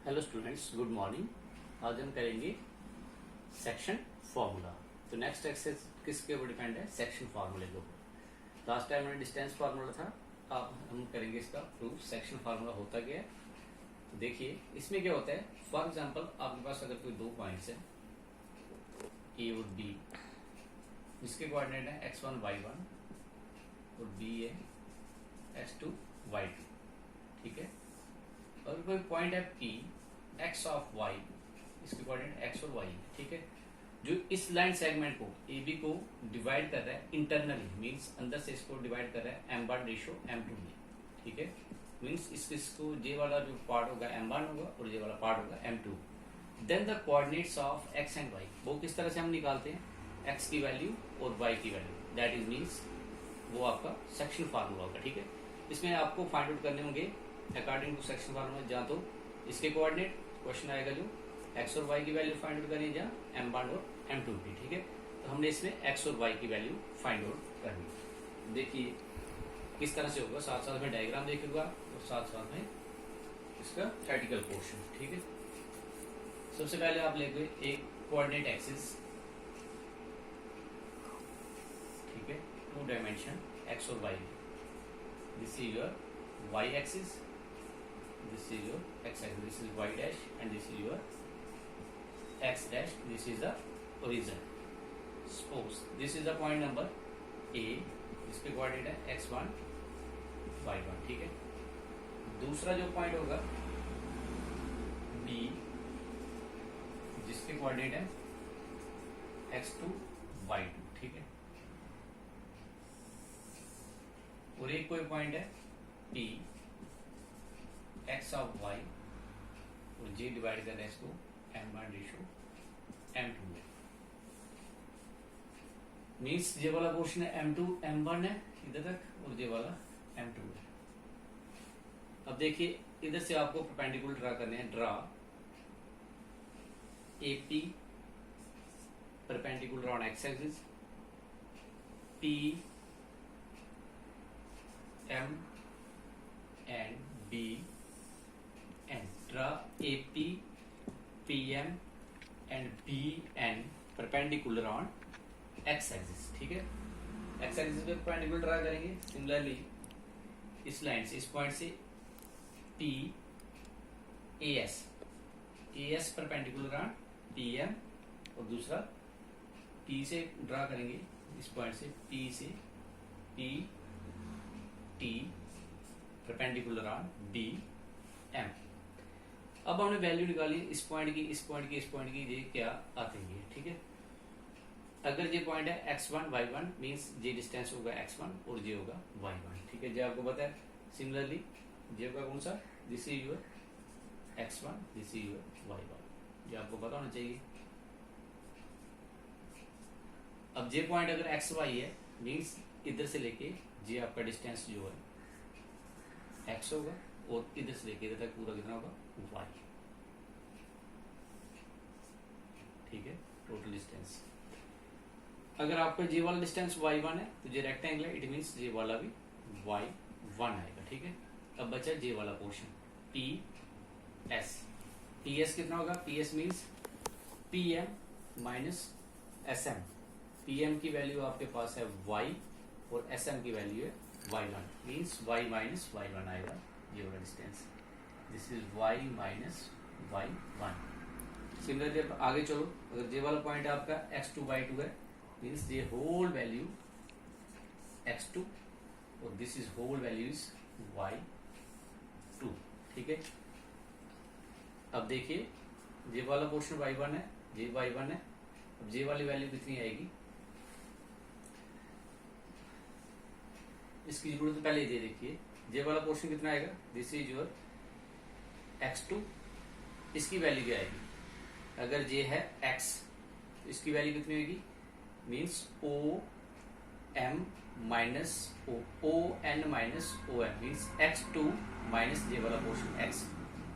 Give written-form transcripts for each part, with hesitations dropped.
Hello students, good morning. आज हम करेंगे सेक्शन फार्मूला। तो नेक्स्ट एक्सरसाइज किसके ऊपर डिपेंड है? सेक्शन फार्मूले के ऊपर। लास्ट टाइम हमने डिस्टेंस फार्मूला था, अब हम करेंगे इसका प्रूफ। सेक्शन फार्मूला होता क्या है तो देखिए, इसमें क्या होता है। फॉर एग्जांपल आपके पास अगर कोई दो पॉइंट्स है ए और बी, जिसके कोऑर्डिनेट है x1 y1 और बी है x2 y2, ठीक है। और कोई पॉइंट है P x ऑफ y, इसके कोऑर्डिनेट x और y है, ठीक है। जो इस लाइन सेगमेंट को AB को डिवाइड कर रहा है इंटरनली, मींस अंदर से इसको डिवाइड कर रहा है m1 रेशो m2 में, ठीक है। मींस इसको J वाला जो पार्ट होगा m1 होगा और J वाला पार्ट होगा m2। Then the coordinates of x and y, वो किस तरह से हम निकालते हैं? x की वैल्यू और y की वैल्यू, दैट इज मींस वो आपका सेक्शन फार्मूला होगा, ठीक है। इसमें आपको फाइंड आउट करने होंगे अकॉर्डिंग टू सेक्शन फार्मूला। जहाँ तो इसके कोऑर्डिनेट क्वेश्चन आएगा जो x और y की वैल्यू फाइंड आउट करनी है, जहाँ m1 और m2 की, ठीक है। तो हमने इसमें x और y की वैल्यू फाइंड आउट करनी है। देखिए किस तरह से होगा, साथ साथ में डायग्राम देखिएगा और साथ साथ में इसका प्रैक्टिकल पोर्शन, ठीक है। सबसे पहले आप लेंगे एक कोऑर्डिनेट एक्सिस, ठीक है, टू डायमेंशन x और y। This is your y axis, this is your x axis, this is y dash and this is your x dash, this is the origin. Suppose this is the point number A, इसके coordinate है x1 y1, ठीक है। दूसरा जो point होगा B, जिसके coordinate है x2 y2, ठीक है। और एक कोई पॉइंट है P x ऑफ y और j डिवाइड कर रहे हैं इसको m1 रेशो m2 में। मीन्स जे वाला पोर्शन है m2 m1 है इधर तक और जे वाला m2 है। अब देखिए इधर से आपको परपेंडिकुलर ड्रा करने हैं। Draw AP perpendicular on x axis, P M and B and draw AP, PM and BN perpendicular on x axis, ठीक है। x axis पे perpendicular ड्रा करेंगे। सिमिलरली इस लाइन से, इस पॉइंट से P AS perpendicular on PM, और दूसरा P से ड्रा करेंगे इस पॉइंट से P से P T perpendicular on B M। अब हमने वैल्यू निकाली इस पॉइंट की, इस पॉइंट की, इस पॉइंट की, ये क्या आती है, ठीक है। अगर ये पॉइंट है x1 y1 मींस ये डिस्टेंस होगा x1 और ये होगा y1, ठीक है। जो आपको पता है। सिमिलरली ये होगा कौन सा? This is your x1, this is your y1, ये आपको पता होना चाहिए। अब ये पॉइंट अगर xy है मींस इधर से लेके ये आपका डिस्टेंस जो है x होगा और इधर से लेके इधर तक पूरा कितना होगा y, ठीक है, टोटल डिस्टेंस। अगर आपका जे वाला डिस्टेंस y1 है तो जे रेक्टेंगल है, इट मींस जे वाला भी y1 आएगा, ठीक है। अब बचा जे वाला पोर्शन PS कितना होगा? PS means PM minus SM। PM की वैल्यू आपके पास है y और SM की वैल्यू है y1, means y minus y1 आएगा ये वाला distance. This is y minus y1। Similarly आगे चलो, अगर जे वाला पॉइंट आपका x2 y2 है मींस ये होल वैल्यू x2 और this is whole value is y2, ठीक है। अब देखिए जे वाला पोर्शन y1 है, जे y1 है। अब जे वाली वैल्यू कितनी आएगी इसकी जरूरत पहले दे देखिए। जे वाला पोर्शन कितना आएगा? दिस इज योर x2, इसकी वैल्यू क्या आएगी? अगर जे है x तो इसकी वैल्यू कितनी होगी? Means OM minus ON minus OM means x2 minus J वाला पोर्शन x,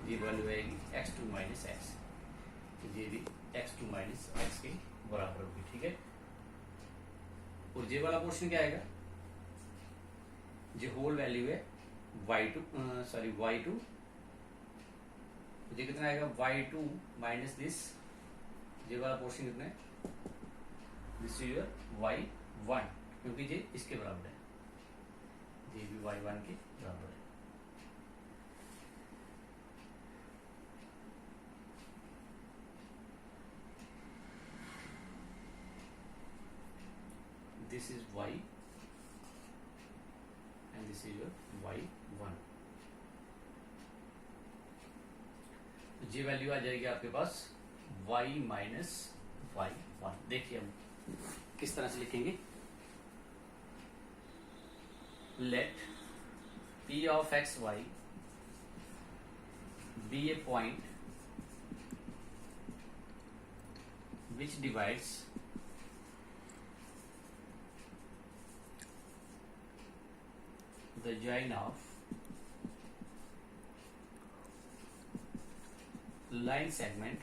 ये वैल्यू आएगी x2 माइनस x, तो ये भी x2 माइनस x के बराबर होगी, ठीक है। और जे वाला पोर्शन क्या आएगा? जो होल वैल्यू है y2 y2 ये कितना आएगा y2 माइनस दिस, ये वाला पोर्शन कितना है, दिस इज योर y1, क्योंकि ये इसके बराबर है, ये भी y1 के बराबर है। This is y and this is your y1। जी वैल्यू आ जाएगी आपके पास y माइनस y1। देखिए हम किस तरह से लिखेंगे, let p of x y be a point which divides the join of line segment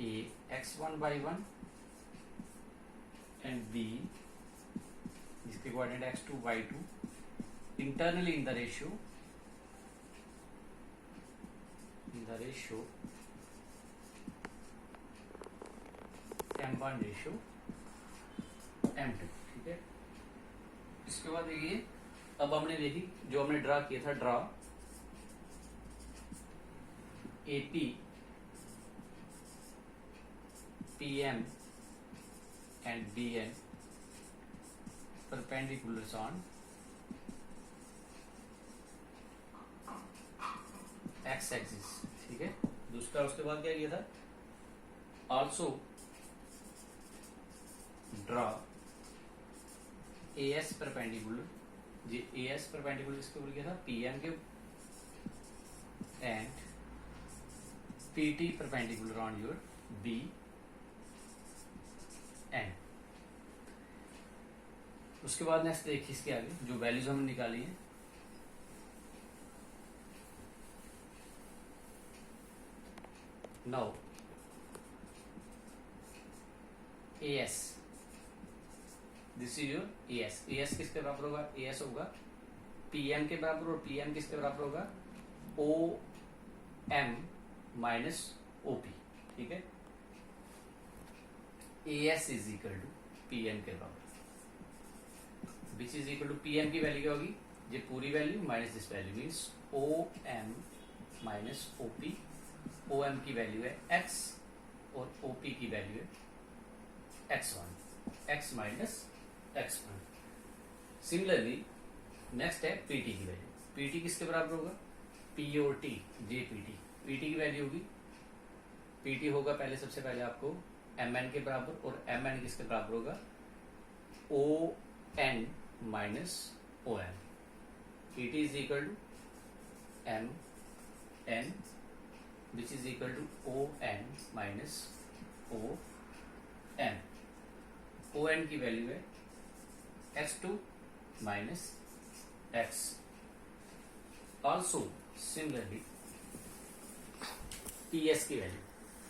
A x1 by 1 and B जिसके coordinate x2 y2 internally in the ratio m1 ratio m2। ठीक है, इसके बाद देखिए अब हमने देखी जो हमने ड्रा किया था, draw AP PM and BN perpendiculars on x axis। ठीक है, दूसरा उसके बाद क्या किया था, also draw AS परपेंडिकुलर, जी AS परपेंडिकुलर इसके ऊपर क्या था, PM के and PT perpendicular on your B and. उसके बाद नेक्स्ट देखिए इसके आगे जो वैल्यूज हमने निकाली है, now AS, this is your AS। AS किसके बराबर होगा, AS होगा PM के बराबर, और PM किसके बराबर होगा, OM माइनस OP। ठीक है, AS is equal to PM के बराबर, which is equal to PM की वैल्यू क्या होगी, ये पूरी value minus this value means OM minus OP। OM की वैल्यू है x और OP की वैल्यू है x1, x minus x1। Similarly next है PT की वैल्यू, PT किसके बराबर होगा, POT JPT। PT की वैल्यू होगी, PT होगा पहले सबसे पहले आपको MN के बराबर, और MN किसके बराबर होगा, ON minus OM। PT is equal to MN which is equal to ON minus OM। ON की वैल्यू है x2 minus x। Also similarly PS की वैल्यू,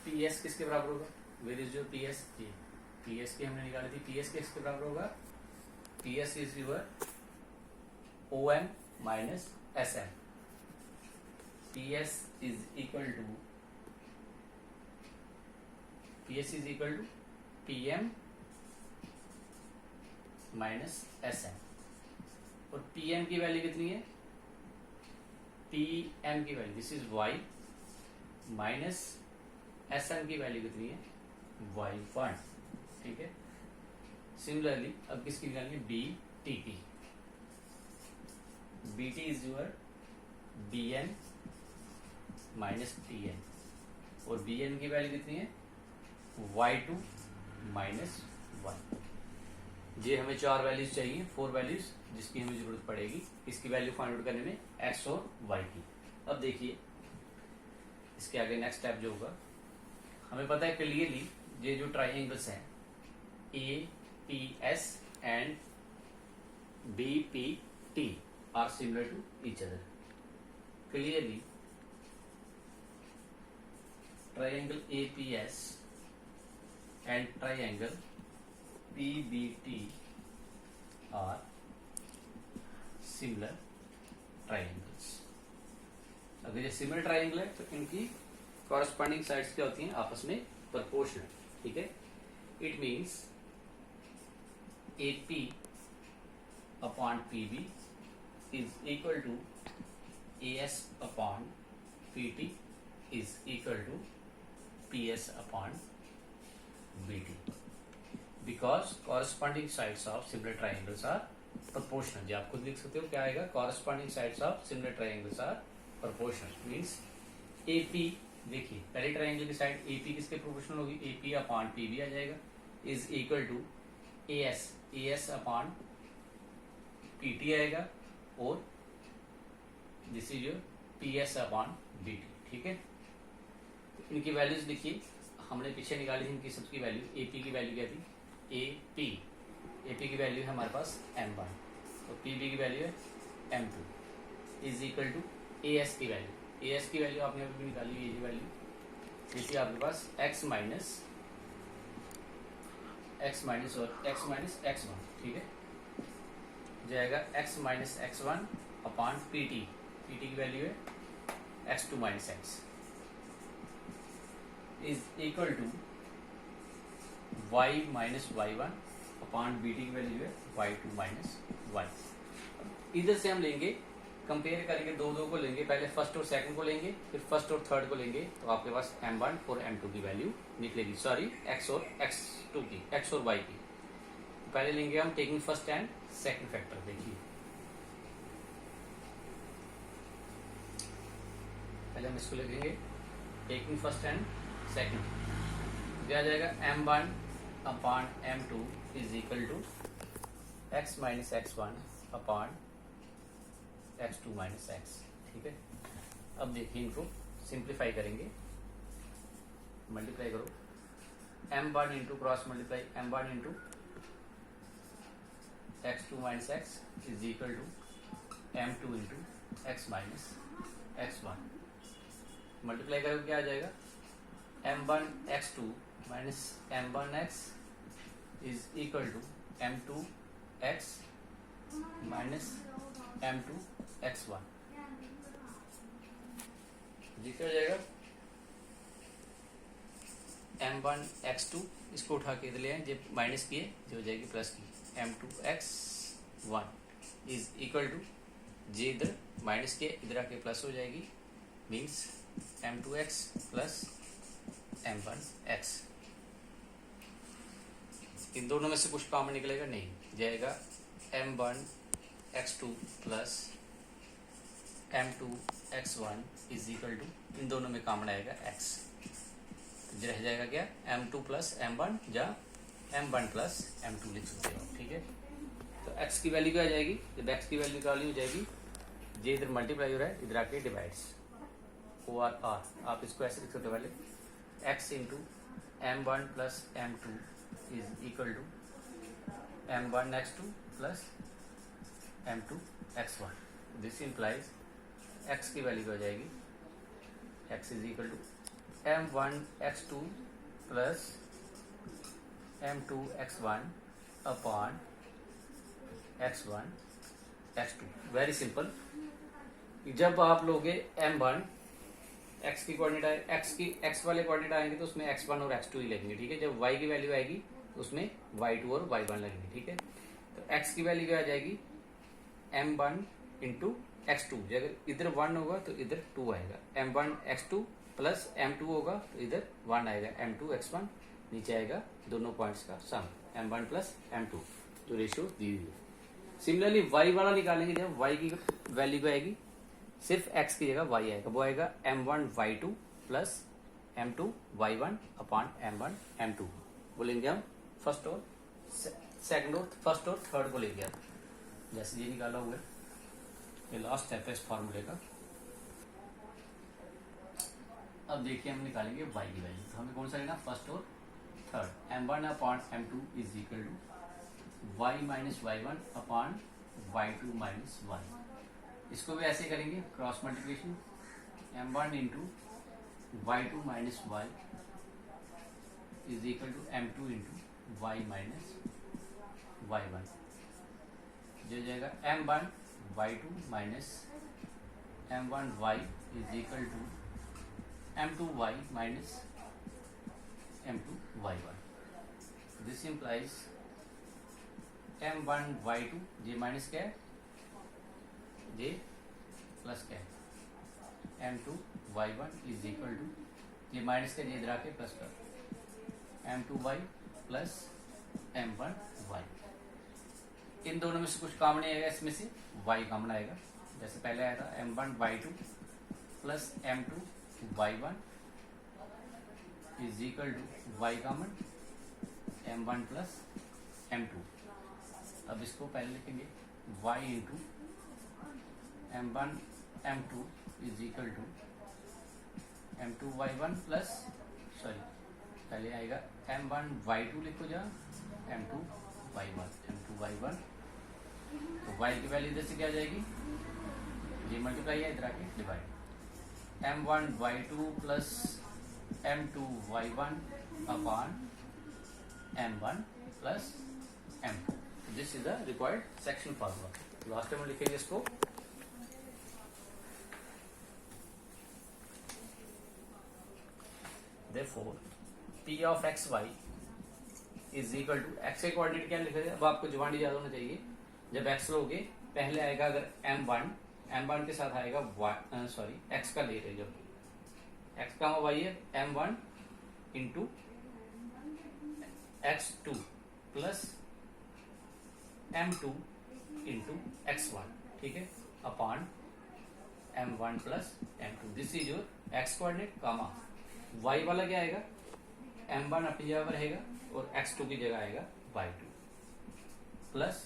PS किसके बराबर होगा, वेर इज योर PS, ये PS की हमने निकाली थी, PS किसके बराबर होगा, PS is your OM minus SM। PS is equal to PM minus SM, और PM की वैल्यू कितनी है, PM की value this is Y minus SM की वैल्यू कितनी है, Y1। ठीक है, सिमिलरली अब किसकी निकालेंगे, BTP। BT is your BN minus TN, और BN की वैल्यू कितनी है, Y2 माइनस 1। ये हमें 4 वैल्यूज चाहिए, 4 वैल्यूज जिसकी हमें जरूरत पड़ेगी इसकी वैल्यू फाइंड आउट करने में x और y की। अब देखिए इसके आगे नेक्स्ट स्टेप जो होगा, हमें पता है क्लियरली ये जो ट्राइंगल्स हैं APS and BPT are similar to each other. Clearly triangle APS and triangle PBT are similar triangles. अगर ये सिमिलर ट्राइंगल है तो इनकी कॉरस्पॉन्डिंग साइड्स क्या होती हैं, आपस में प्रोपोर्शनल। ठीक है, it means AP upon PB is equal to AS upon PT is equal to PS upon BT, because corresponding sides of similar triangles are proportional. जो आप खुद लिख सकते हो क्या आएगा, corresponding sides of similar triangles are proportional. Means AP, देखिए पहले ट्राइंगल की साइड AP किसके प्रोपोर्शनल होगी, AP अपॉन PB आ जाएगा, is equal to AS upon PT आएगा, और this is your PS upon BT। ठीक है, तो इनकी वैल्यूज लिखिए, हमने पीछे निकाली थी इनकी सबकी वैल्यू। AP की वैल्यू क्या थी, AP की वैल्यू है हमारे पास M1, तो PB की वैल्यू है M2 is equal to AS की वैल्यू। AS की वैल्यू आपने अभी निकाली, ये वैल्यू देखिए आपके पास x माइनस x1, ठीक है, जाएगा x minus x1 upon PT की वैल्यू है x2 minus x is equal to y minus y1 upon BT की वैल्यू है y2 माइनस y। इधर से हम लेंगे, कंपेयर करेंगे, दो को लेंगे, पहले फर्स्ट और सेकंड को लेंगे, फिर फर्स्ट और थर्ड को लेंगे, तो आपके पास M1 और M2 की वैल्यू निकलेगी, सॉरी x और x2 की, x और y की। पहले लेंगे हम taking first and second factor. देखिए पहले हम इसको लिखेंगे टेकिंग फर्स्ट एंड सेकंड, क्या आ जाएगा M1 upon M2 is equal to x minus x1 upon x2 minus x। ठीक है, अब देखिए इनको सिंप्लीफाई करेंगे, मल्टीप्लाई करो, M1 into cross multiply M1 into x2 minus x is equal to M2 into x minus x1। Multiply करोगे क्या आ जाएगा, M1 x2 minus M1 x is equal to M2 x minus M2 x1। जी क्या हो जाएगा, M1 x2 इसको उठा के इधर ले आए, जब माइनस किए जो हो जाएगी प्लस की, M2 x1 is equal to, जे इधर माइनस किए इधर आके प्लस हो जाएगी, means M2 x plus M1 x। इन दोनों में से कुछ कॉमन निकलेगा, नहीं जाएगा M1 x2 plus M2 x1 is equal to, इन दोनों में कॉमन आएगा x, तो रह जाएगा क्या M2 प्लस M1 या M1 प्लस M2 लिख सकते हो। ठीक है, तो x की वैल्यू क्या आ जाएगी, जब x की वैल्यू निकालनी हो जाएगी, जे इधर मल्टीप्लाई हो रहा है, इधर आके डिवाइड्स OR R, आप इसको ऐसे लिख सकते हो, पहले x into M1 plus M2 is equal to M1 x2 plus M2 x1। This implies x की वैल्यू हो जाएगी, x is equal to M1 x2 plus M2 x1 upon x1 x2। Very simple, जब आप लोगे M1 x की coordinate x वाले coordinate आएंगे तो उसमें x1 और x2 ही लगेंगे। ठीक है, जब y की वैल्यू आएगी तो उसमें y2 और y1 लगेंगे। ठीक है, तो x की वैल्यू क्या आ जाएगी, M1 इंटू x2, अगर इधर 1 होगा तो इधर 2 आएगा, M1 x2 प्लस M2 होगा तो इधर 1 आएगा, M2 x1, नीचे आएगा दोनों पॉइंट्स का सम M1 प्लस M2, तो रेशियो दी हुई है। सिमिलरली y वाला निकालेंगे, जब y की वैल्यू क्या आएगी, सिर्फ x की जगह y आएगा, वो आएगा M1 y2 plus M2 y1 upon M1 M2। बोलेंगे हम फर्स्ट और सेकंड और फर्स्ट और थर्ड को लेंगे। अब जैसे ये निकाला हुआ है, ये लास्ट स्टेप है इस फॉर्मूले का। अब देखिए हम निकालेंगे y की वैल्यू, तो हमें कौन सा लेना, फर्स्ट और third. M1 upon M2 is equal to y minus y1 upon y2 minus y। इसको भी ऐसे करेंगे, cross multiplication, M1 into y2 minus y is equal to M2 into y minus y1, जो जाएगा M1 y2 minus m1y is equal to m2y minus m2y1. This implies m1y2 j minus क्या है, j plus क्या है, m2y1 is equal to j minus का j इधर आके plus कर m2y प्लस m1y. इन दोनों में से कुछ कॉमन आएगा, इसमें से y कॉमन आएगा. जैसे पहले आया था m1y2 plus m2y1 is equal to y common m1 plus m2. अब इसको पहले लिखेंगे y into m1 m2 is equal to m2y1 plus, sorry पहले आएगा m1y2 लिखो जा m2y1. तो y की वैल्यू इधर से क्या आ जाएगी, ये मल्टीप्लाई है, इधर आके divide. m1y2 plus m2y1 upon m1 plus m2. This is the required section formula. Last time लिखेंगे इसको therefore p of xy is equal to x के कोऑर्डिनेट क्या लिखा जाए. अब आपको जुबानी याद होना चाहिए. जब x लोगे पहले आएगा अगर m1 के साथ आएगा x का ले रहे, जब x का y है m1 into x2 plus m2 into x1, ठीक है, upon m1 plus m2. This is your x coordinate comma. y वाला क्या आएगा, m1 अपनी जगह पर रहेगा और x2 की जगह आएगा y2 प्लस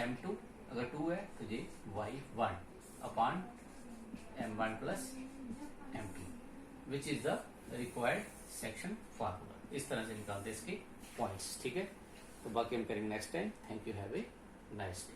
m2, अगर 2 है तो ये y1 upon m1 plus m2, which is the required section formula. इस तरह से निकालते इसके पॉइंट्स, ठीक है. तो बाकी हम करेंगे next time. Thank you, have a nice day.